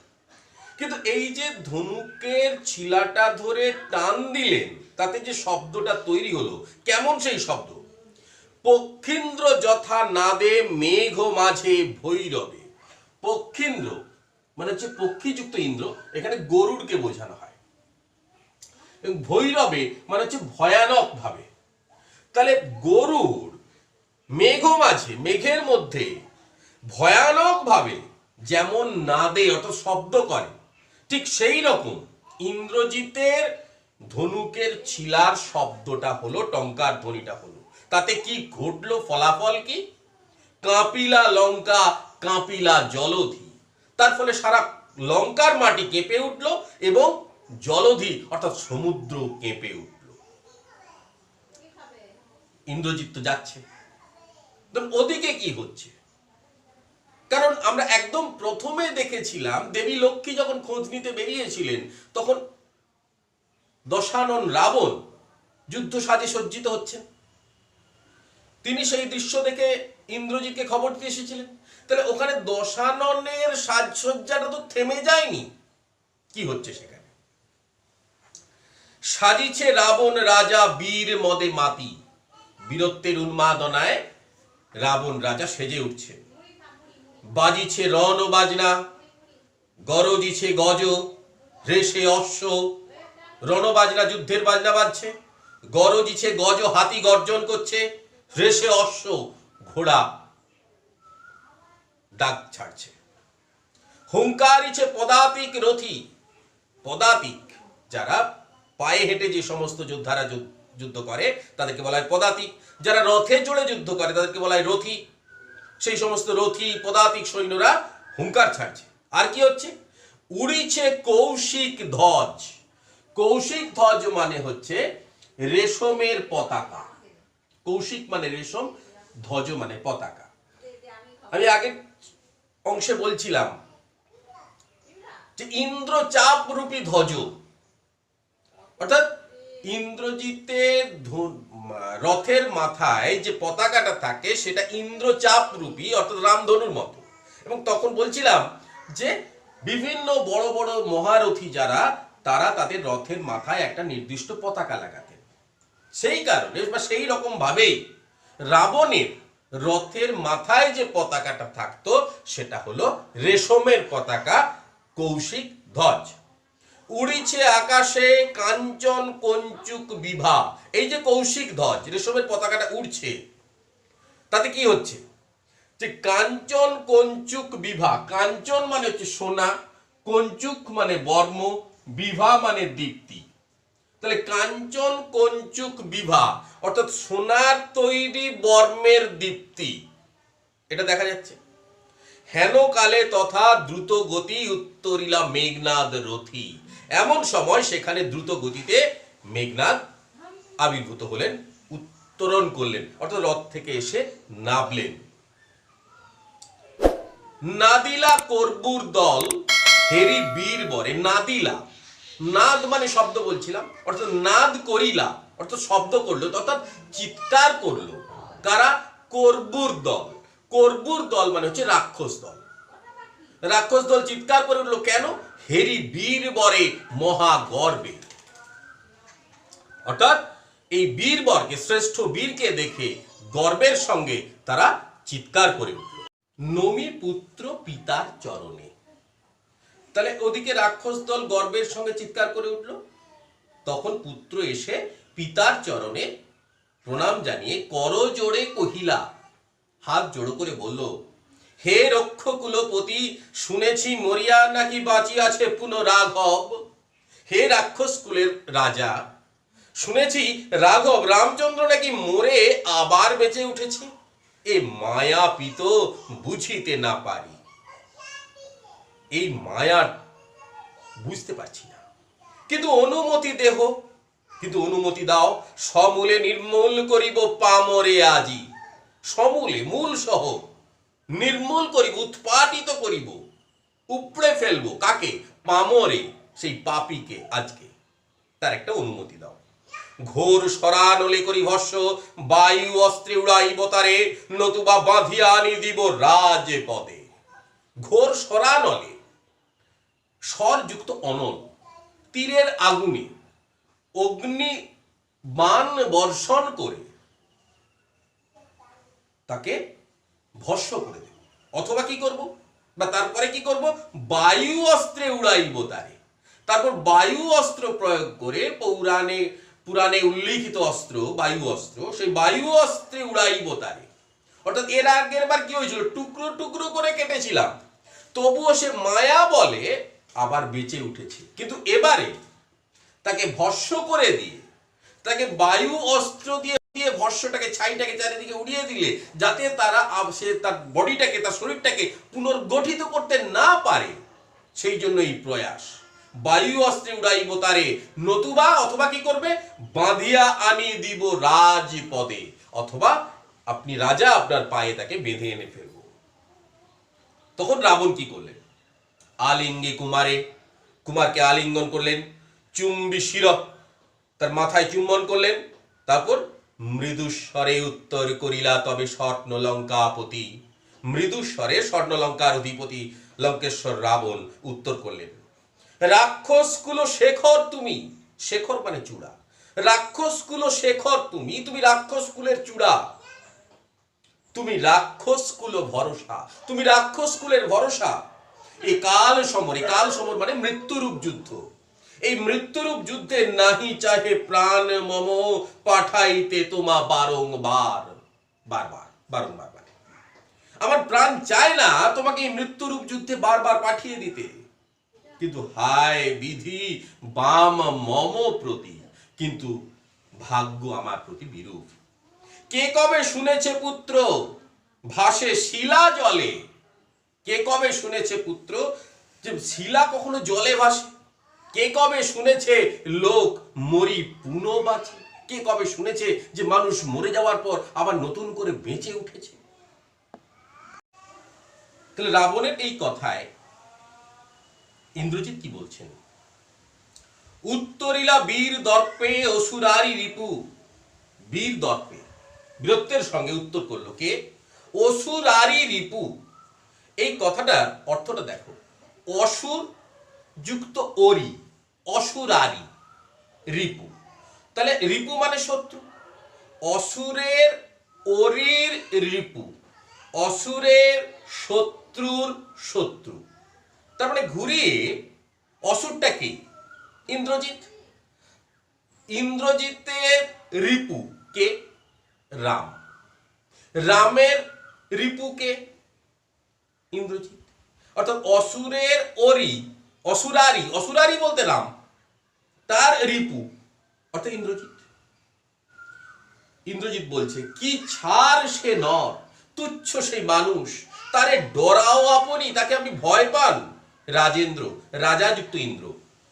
কিন্তু এই যে ধনুকের ছিলাটা ধরে টান দিলেন, তাতে যে শব্দটা তৈরি হলো, কেমন সেই শব্দ, পক্ষীন্দ্র যথা নাদে মেঘ মাঝে ভৈরবে। পক্ষীন্দ্র মানে হচ্ছে পক্ষীযুক্ত ইন্দ্র, এখানে গরুড়কে বোঝানো হয়। এবং ভৈরবে মানে হচ্ছে ভয়ানক ভাবে। তাহলে গরুড় মেঘ মাঝে, মেঘের মধ্যে ভয়ানক ভাবে যেমন নাদে অর্থাৎ শব্দ করে, ঠিক সেই রকম ইন্দ্রজিতের ধনুকের ছিলার শব্দটা হলো, টঙ্কার ধ্বনিটা হলো। তাতে কি ঘটলো, ফলাফল কি, কাঁপিলা লঙ্কা কাঁপিলা জলধি। তার ফলে সারা লঙ্কার মাটি কেঁপে উঠলো এবং জলধি অর্থাৎ সমুদ্র কেঁপে উঠলো। ইন্দ্রজিৎ তো যাচ্ছে, ওদিকে কি হচ্ছে, কারণ আমরা একদম প্রথমে দেখেছিলাম দেবী লক্ষ্মী যখন খোঁজ নিতে বেরিয়েছিলেন তখন দশানন রাবণ যুদ্ধ সাজে সজ্জিত হচ্ছেন। তিনি সেই দৃশ্য দেখে ইন্দ্রজিৎকে খবর দিয়ে এসেছিলেন। তাহলে ওখানে দশাননের সাজসজ্জাটা তো থেমে যায়নি, কি হচ্ছে সেখানে, সাজিছে রাবণ রাজা বীর মদে মাতি। বীরত্বের উন্মাদনায় রাবণ রাজা সেজে উঠছে। বাজিছে রণ বাজনা, গরজিছে গজ, রেশে অশ্ব। রণবাজনা, যুদ্ধের বাজনা বাজছে, গরজিছে গজ, হাতি গর্জন করছে, রেশে অশ্ব, ঘোড়া ডাক ছাড়ছে। হুঙ্কারিছে পদাতিক রথী। পদাতিক যারা পায়ে হেঁটে যে সমস্ত যোদ্ধারা যুদ্ধ করে তাদেরকে বলা হয় পদাতিক। যারা রথে চড়ে যুদ্ধ করে তাদেরকে বলা হয় রথী। সেই সমস্ত রথী পদাতিক সৈন্যরা হুঙ্কার ছাড়ছে। আর কি হচ্ছে, উড়িছে কৌশিক ধ্বজ। কৌশিক ধ্বজ মানে হচ্ছে রেশমের পতাকা। কৌশিক মানে রেশম, ধ্বজ মানে পতাকা। আমি আগের অংশে বলছিলাম যে ইন্দ্রচাপ রূপী ধ্বজ, অর্থাৎ ইন্দ্রজিতের রথের মাথায় যে পতাকাটা থাকে সেটা ইন্দ্রচাপ রূপী, অর্থাৎ রামধনুর মতো। এবং তখন বলছিলাম যে বিভিন্ন বড় বড় মহারথী যারা, তারা তাদের রথের মাথায় একটা নির্দিষ্ট পতাকা লাগাতেন। সেই কারণে বা সেই রকম ভাবেই রাবণের রথের মাথায় যে পতাকাটা থাকতো সেটা হলো রেশমের পতাকা, কৌশিক ধ্বজ। উড়িছে আকাশে কাঞ্চন কঞ্চুক বিভা। এই যে কৌশিক ধ্বজ, রেশমের পতাকাটা উড়ছে, তাতে কি হচ্ছে, যে কাঞ্চন কঞ্চুক বিভা। কাঞ্চন মানে হচ্ছে সোনা, কঞ্চুক মানে বর্ম, বিভা মানে দীপ্তি। তাহলে কাঞ্চন কঞ্চুক বিভা অর্থাৎ সোনার তৈরি বর্মের দীপ্তি, এটা দেখা যাচ্ছে। হেন কালে তথা দ্রুত গতি উত্তরিলা মেঘনাদ রথি, এমন সময় সেখানে দ্রুত গতিতে মেঘনাদ আবির্ভূত হলেন, উত্তরণ করলেন, অর্থাৎ রথ থেকে এসে নামলেন। নাদিলা করবুর দল হেরি বীর বরে, নাদিলা, নাদ মানে শব্দ বলছিলাম, অর্থাৎ নাদ করিলা অর্থাৎ শব্দ করলো, অর্থাৎ চিৎকার করলো। কারা? করবুর দল। করবুর দল মানে হচ্ছে রাক্ষস দল। রাক্ষস দল চিৎকার করে উঠলো কেন? হেরি বীর বরে, মহাগর্বে। অর্থাৎ এই বীরবরকে, শ্রেষ্ঠ বীরকে দেখে গর্বের সঙ্গে তারা চিৎকার করে উঠল। নমি পুত্র পিতার চরণে। তাহলে ওদিকে রাক্ষস দল গর্বের সঙ্গে চিৎকার করে উঠল, তখন পুত্র এসে পিতার চরণে প্রণাম জানিয়ে কর জোড়ে কহিলা, হাত জোড়ো করে বলল, হে রক্ষ কুলপতি, শুনেছি মরিয়া নাকি বাঁচিয়াছে পুনরাঘব। হে রাক্ষস কুলের রাজা, শুনেছি রাঘব রামচন্দ্র নাকি মরে আবার বেঁচে উঠেছে। এ মায়া পিত বুঝিতে না পারি, এই মায়া বুঝতে পারছি না, কিন্তু অনুমতি দেহ, কিন্তু অনুমতি দাও, সমূলে নির্মূল করিব পামরে আজি। সমূলে, মূল সহ নির্মূল করিব, উৎপাটিত করিব, উপড়ে ফেলবো। কাকে? পামরে, সেই পাপীকে আজকে। তার একটা অনুমতি দাও। ঘোর সরানলে করি ভস্য, বায়ু অস্ত্রে উড়াইব তারে, নতুবা বাঁধিয়া আনি দিব রাজ পদে। ঘোর সরানলে, স্বরযুক্ত অনল, তীরের আগুনে অগ্নি বাণ বর্ষণ করে তাকে ভস্য করে দেব। অথবা কি করব, বা তারপরে কি করব? বায়ু অস্ত্রে উড়াইব তারে। তারপর বায়ু অস্ত্র প্রয়োগ করে, পুরাণে উল্লিখিত অস্ত্র বায়ু অস্ত্র, সেই বায়ু অস্ত্রে উড়াইব তারে। অর্থাৎ এর আগের বার কি হয়েছিল? টুকরো টুকরো করে কেটেছিলাম, তবুও সে মায়া বলে আবার বেঁচে উঠেছে। কিন্তু এবারে তাকে ভস্য করে দিয়ে, তাকে বায়ু অস্ত্র দিয়ে ভস্যটাকে, ছাইটাকে চারিদিকে উড়িয়ে দিলে, যাতে তারা সে তার বডিটাকে, তার শরীরটাকে পুনর্গঠিত করতে না পারে, সেই জন্য এই প্রয়াস। বায়ু অস্ত্রে উড়াইব তারে, নতুবা অথবা কি করবে? বাঁধিয়া আনি দিব রাজ পদে, অথবা আপনি রাজা, আপনার পায়ে তাকে বেঁধে এনে ফেলব। তখন রাবণ কি করলেন? আলিঙ্গে কুমারে, কুমারকে আলিঙ্গন করলেন। চুম্বি শির, তার মাথায় চুম্বন করলেন। তারপর মৃদুস্বরে উত্তর করিলা, তবে স্বর্ণ লঙ্কাপতি। মৃদুস্বরে স্বর্ণ লঙ্কার অধিপতি লঙ্কেশ্বর রাবণ উত্তর করলেন, রাক্ষস কুল শেখর তুমি। শেখর মানে চূড়া। রাক্ষস কুল শেখর তুমি, তুমি রাক্ষস কুলের চূড়া, তুমি রাক্ষস কুল ভরসা, তুমি রাক্ষস কুলের ভরসা। এই কাল সমর, এই কাল সমর মানে মৃত্যুরূপ যুদ্ধ। এই মৃত্যুরূপ যুদ্ধে নাহি চাহে প্রাণ মম, পাঠাইতে তোমা বারংবার। বারবার, বারংবার মানে আমার প্রাণ চায় না তোমাকে এই মৃত্যুরূপ যুদ্ধে বারবার পাঠিয়ে দিতে, কিন্তু হায় বিধি বাম মম প্রতি, কিন্তু ভাগ্য আমার প্রতি বিরূপ। কে কবে শুনেছে পুত্র ভাসে শিলা জলে? কে কবে শুনেছে পুত্র যে শিলা কখনো জলে ভাসে? কে কবে শুনেছে লোক মরি পুনঃ বাঁচে? কে কবে শুনেছে যে মানুষ মরে যাওয়ার পর আবার নতুন করে বেঁচে উঠেছে? তাহলে রাবণের এই কথায় ইন্দ্রজিৎ কি বলছেন? উত্তরিলা বীর দর্পে অসুরারি রিপু। বীর দর্পে, বীরত্বের সঙ্গে উত্তর করলো কে? অসুরারি রিপু। এই কথাটার অর্থটা দেখো, অসুর যুক্ত অরি, অসুরারি, রিপু। তাহলে রিপু মানে শত্রু। অসুরের অরির রিপু, অসুরের শত্রুর শত্রু। তার মানে ঘুরিয়ে অসুরটা কি? ইন্দ্রজিৎ। ইন্দ্রজিতের রিপু কে? রাম। রামের রিপু কে? ইন্দ্রজিৎ। অর্থাৎ অসুরের অরি, অসুরারি, অসুরারি বলতে রাম, তার রিপু অর্থাৎ ইন্দ্রজিৎ। ইন্দ্রজিৎ বলছে, কি ছাড় সে নর, তুচ্ছ সেই মানুষ, তারে ডরাও আপনি, তাকে আপনি ভয় পান। রাজেন্দ্র, রাজা যুক্ত ইন্দ্র,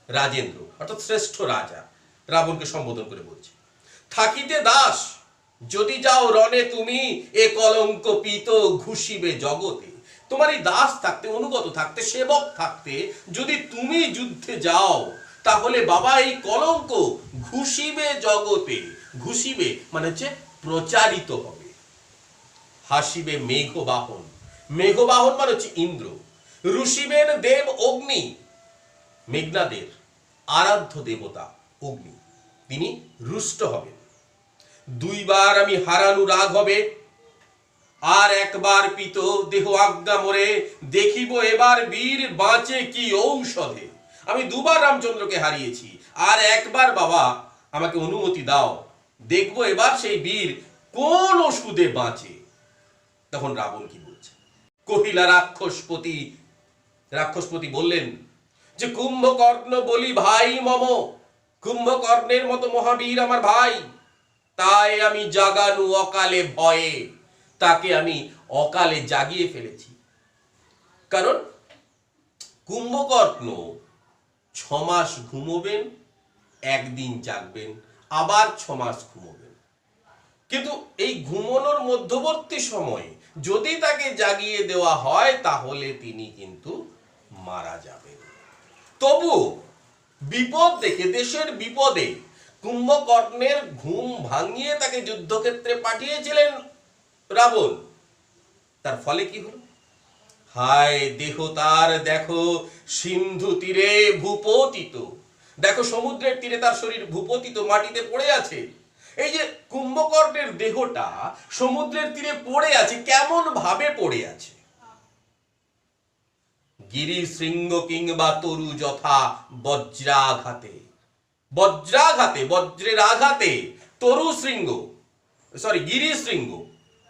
রাজেন্দ্র অর্থাৎ শ্রেষ্ঠ রাজা রাবণকে সম্বোধন করে বলছে, থাকিতে দাস যদি যাও রণে তুমি, এ কলঙ্ক পিত ঘুষিবে জগতে। তোমার এই দাস থাকতে, অনুগত থাকতে, সেবক থাকতে যদি তুমি যুদ্ধে যাও, তাহলে বাবা এই কলঙ্ক ঘুষিবে জগতে। ঘুষিবে মানে হচ্ছে প্রচারিত হবে। হাসিবে মেঘবাহন, মেঘবাহন মানে হচ্ছে ইন্দ্র। ঋষিবেন দেব অগ্নি, মেঘনাদের আরাধ্য দেবতা অগ্নি, তিনি রুষ্ট হবেন। দুইবার আমি হারানু রাগ হবে, আর একবার পিত দেহ আজ্ঞা মোরে, দেখিব এবার বীর বাঁচে কি ঔষধে। আমি দুবার রামচন্দ্রকে হারিয়েছি, আর একবার বাবা আমাকে অনুমতি দাও, দেখবো এবার সেই বীর কোন ওষুধে বাঁচে। তখন রাবণ কি বলছে, কহিলা রাক্ষসপতি, রাক্ষসপতি বললেন যে কুম্ভকর্ণ বলি ভাই মম, কুম্ভকর্ণের মতো মহাবীর আমার ভাই, তাই আমি জাগানু অকালে ভয়ে, তাকে আমি অকালে জাগিয়ে ফেলেছি। কারণ কুম্ভকর্ণ 6 মাস ঘুমোবেন, একদিন জাগবেন, আবার 6 মাস ঘুমোবেন। কিন্তু এই ঘুমানোর মধ্যবর্তী সময়ে যদি তাকে জাগিয়ে দেওয়া হয়, তাহলে তিনি কিন্তু মারা যাবেন। তবু বিপদ দেখে, দেশের বিপদে কুম্ভকর্ণের ঘুম ভাঙিয়ে তাকে যুদ্ধক্ষেত্রে পাঠিয়েছিলেন রাবণ। তার ফলে কি হলো, হায় দেহ তার দেখো সিন্ধু তীরে ভূপতিত, দেখো সমুদ্রের তীরে তার শরীর ভূপতিত, মাটিতে পড়ে আছে। এই যে কুম্ভকর্ণের দেহটা সমুদ্রের তীরে পড়ে আছে, কেমন ভাবে পড়ে আছে, গিরি শৃঙ্গ কিংবা তরু যথা বজ্রাঘাতে, বজ্রাঘাতে বজ্রের আঘাতে, তরু শৃঙ্গ গিরি শৃঙ্গ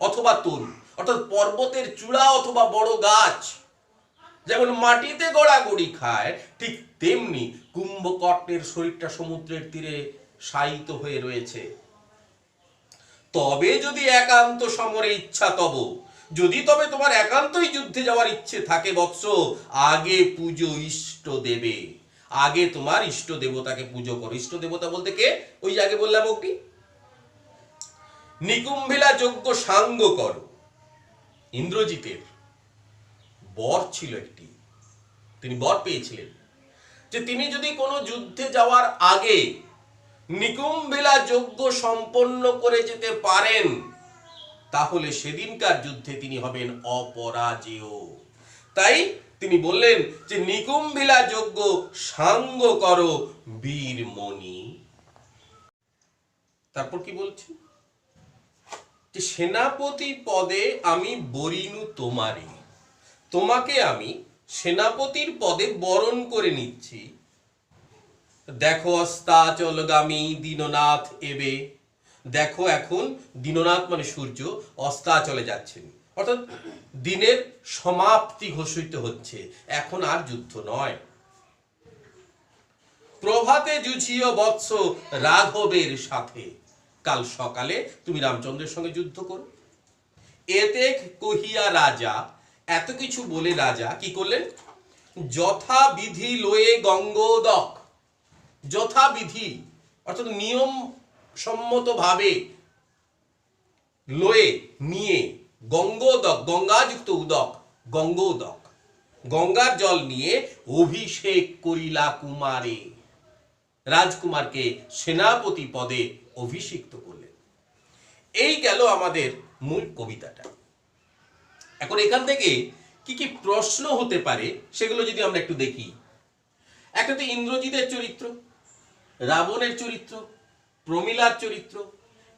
অথবা তরু অর্থাৎ পর্বতের চূড়া অথবা বড় গাছ যেমন মাটিতে গড়াগড়ি খায়, ঠিক তেমনি কুম্ভকর্ণের শরীরটা সমুদ্রের তীরে শায়িত হয়ে রয়েছে। তবে যদি একান্ত সমরে ইচ্ছা তব, যদি তবে তোমার একান্তই যুদ্ধে যাওয়ার ইচ্ছে থাকে বৎস, আগে পুজো ইষ্ট দেবে, আগে তোমার ইষ্ট দেবতাকে পুজো করো। ইষ্ট দেবতা বলতে কে, ওই যে আগে বললাম অগ্নি। নিকুম্ভিলা যজ্ঞ সাঙ্গ করো, ইন্দ্রজিতের বর ছিল একটি, তিনি বর পেয়েছিলেন যে তিনি যদি কোনো যুদ্ধে যাওয়ার আগে নিকুম্ভিলা যজ্ঞ সম্পন্ন করে যেতে পারেন, তাহলে সেদিনকার যুদ্ধে তিনি হবেন অপরাজেয়। তাই তিনি বললেন যে নিকুম্ভিলা যজ্ঞ সাঙ্গ করো বীরমণি। তারপর কি বলছে, যে সেনাপতি পদে আমি বরিনু তোমারে, তোমাকে আমি সেনাপতির পদে বরণ করে নিচ্ছি। দেখো অস্তাচলগামী দীননাথ এবে, দেখো এখন দীননাথ মানে সূর্য অস্তাচলে যাচ্ছেন, অর্থাৎ দিনের সমাপ্তি ঘোষিত হচ্ছে, এখন আর যুদ্ধ নয়। প্রভাতে যুঝিও বৎস রাঘবের সাথে, কাল সকালে তুমি রামচন্দ্রের সঙ্গে যুদ্ধ করো। এতে কহিয়া রাজা, এত কিছু বলে রাজা কি করলেন, যথাবিধি লয়ে গঙ্গোদক, যথাবিধি অর্থাৎ নিয়ম সম্মত ভাবে, লয়ে নিয়ে, গঙ্গোদক গঙ্গাযুক্ত উদক, গঙ্গোদক গঙ্গার জল নিয়ে অভিষেক করিলা কুমারে, রাজকুমারকে সেনাপতি পদে অভিষিক্ত করলেন। এই গেল আমাদের মূল কবিতাটা। এখন এখান থেকে কি কি প্রশ্ন হতে পারে সেগুলো যদি আমরা একটু দেখি। একটা তো ইন্দ্রজিতের চরিত্র, রাবণের চরিত্র, প্রমীলার চরিত্র,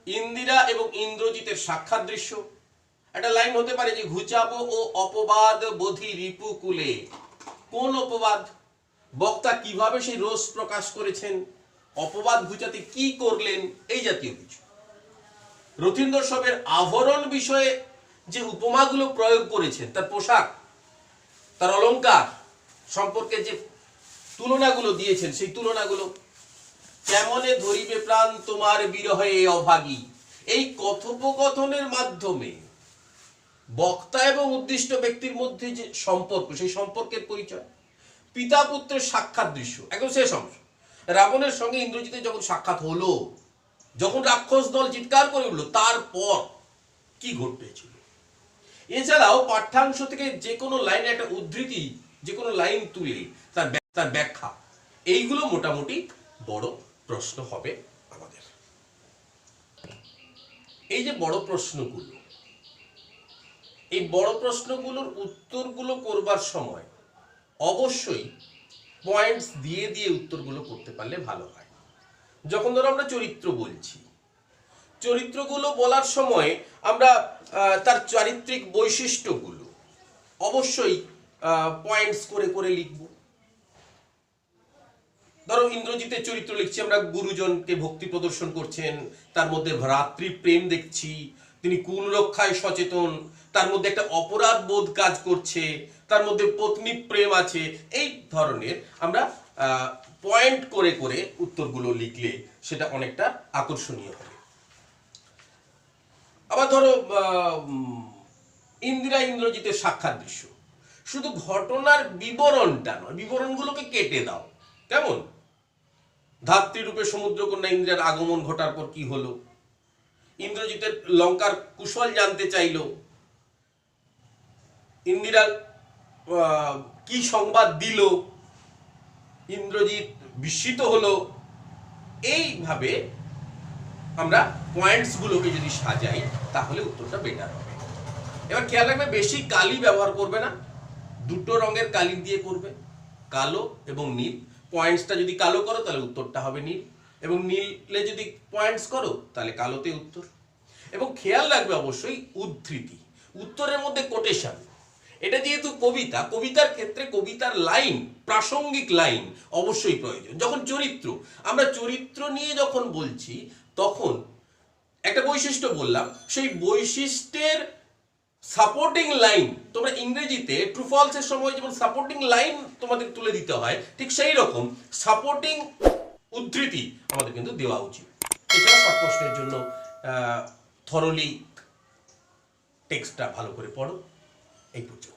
ইন্দিরা এবং ইন্দ্রজিতের সাক্ষাৎ দৃশ্য। একটা লাইন হতে পারে যে ঘুচাবো ও অপবাদ বোধি রিপুকুলে, কোন অপবাদ, বক্তা কিভাবে সেই রোষ প্রকাশ করেছেন, অপবাদ ঘুচাতে কি করলেন, এই জাতীয় কিছু। রথীন্দ্র সবের আভরণ বিষয়ে যে উপমাগুলো প্রয়োগ করেছেন, তার পোশাক, তার অলংকার সম্পর্কে যে তুলনাগুলো দিয়েছেন, সেই তুলনাগুলো। কেমনে ধরিবে প্রাণ তোমার বিরহে অভাগী। এই কথোপকথনের মাধ্যমে বক্তা এবং উদ্দিষ্ট ব্যক্তির মধ্যে যে সম্পর্ক, সেই সম্পর্কের পরিচয়। পিতা পুত্রের সাক্ষাৎ দৃশ্য একদম শেষ অংশ। রাবণের সঙ্গে ইন্দ্রজিতের যখন সাক্ষাৎ হলো, যখন রাক্ষস দল চিৎকার করে উঠলো, তারপর কি ঘটেছিল। এছাড়াও পাঠ্যাংশ থেকে যে কোনো লাইনে একটা উদ্ধৃতি, যে কোনো লাইন তুলে তার ব্যাখ্যা, এইগুলো মোটামুটি বড় প্রশ্ন হবে আমাদের। এই যে বড় প্রশ্নগুলো, এই বড় প্রশ্নগুলোর উত্তরগুলো করবার সময় অবশ্যই পয়েন্টস দিয়ে দিয়ে উত্তরগুলো করতে পারলে ভালো হয়। যখন ধরো আমরা চরিত্র বলছি, চরিত্রগুলো বলার সময় আমরা তার চারিত্রিক বৈশিষ্ট্যগুলো অবশ্যই পয়েন্টস করে করে লিখব। ধরো ইন্দ্রজিতের চরিত্র লিখছি আমরা, গুরুজনকে ভক্তি প্রদর্শন করছেন, তার মধ্যে ভ্রাতৃপ্রেম দেখছি, তিনি কুল রক্ষায় সচেতন, তার মধ্যে একটা অপরাধ বোধ কাজ করছে, তার মধ্যে পত্নী প্রেম আছে। এই ধরনের আমরা পয়েন্ট করে করে উত্তরগুলো লিখলে সেটা অনেকটা আকর্ষণীয় হবে। আবার ধরো ইন্দিরা ইন্দ্রজিতের সাক্ষাৎ দৃশ্য, শুধু ঘটনার বিবরণটা নয়, বিবরণগুলোকে কেটে দাও। কেমন? ধাত্রীরূপে সমুদ্রকন্যা ইন্দিরার আগমন ঘটার পর কি হলো, ইন্দ্রজিতের লঙ্কার কুশল জানতে চাইল, ইন্দিরা কি সংবাদ দিল, ইন্দ্রজিৎ বিস্মিত হলো। এইভাবে আমরা পয়েন্টসগুলোকে যদি সাজাই তাহলে উত্তরটা বেটার হবে। এবার খেয়াল রাখবে, বেশি কালি ব্যবহার করবে না, দুটো রঙের কালি দিয়ে করবে, কালো এবং নীল। পয়েন্টসটা যদি কালো করো তাহলে উত্তরটা হবে নীল, এবং নীলে যদি পয়েন্টস করো তাহলে কালোতে উত্তর। এবং খেয়াল রাখবে অবশ্যই উদ্ধৃতি, উত্তরের মধ্যে কোটেশন। এটা যেহেতু কবিতা, কবিতার ক্ষেত্রে কবিতার লাইন, প্রাসঙ্গিক লাইন অবশ্যই প্রয়োজন। যখন চরিত্র, আমরা চরিত্র নিয়ে যখন বলছি তখন একটা বৈশিষ্ট্য বললাম, সেই বৈশিষ্ট্যের সাপোর্টিং লাইন তোমরা ইংরেজিতে ট্রু ফলসের সময় যেমন সাপোর্টিং লাইন তোমাদের তুলে দিতে হয়, ঠিক সেই রকম সাপোর্টিং উদ্ধৃতি আমাদের কিন্তু দেওয়া উচিত। এছাড়া সব প্রশ্নের জন্য থরলি টেক্সটটা ভালো করে পড়ো। এই পর্যন্ত।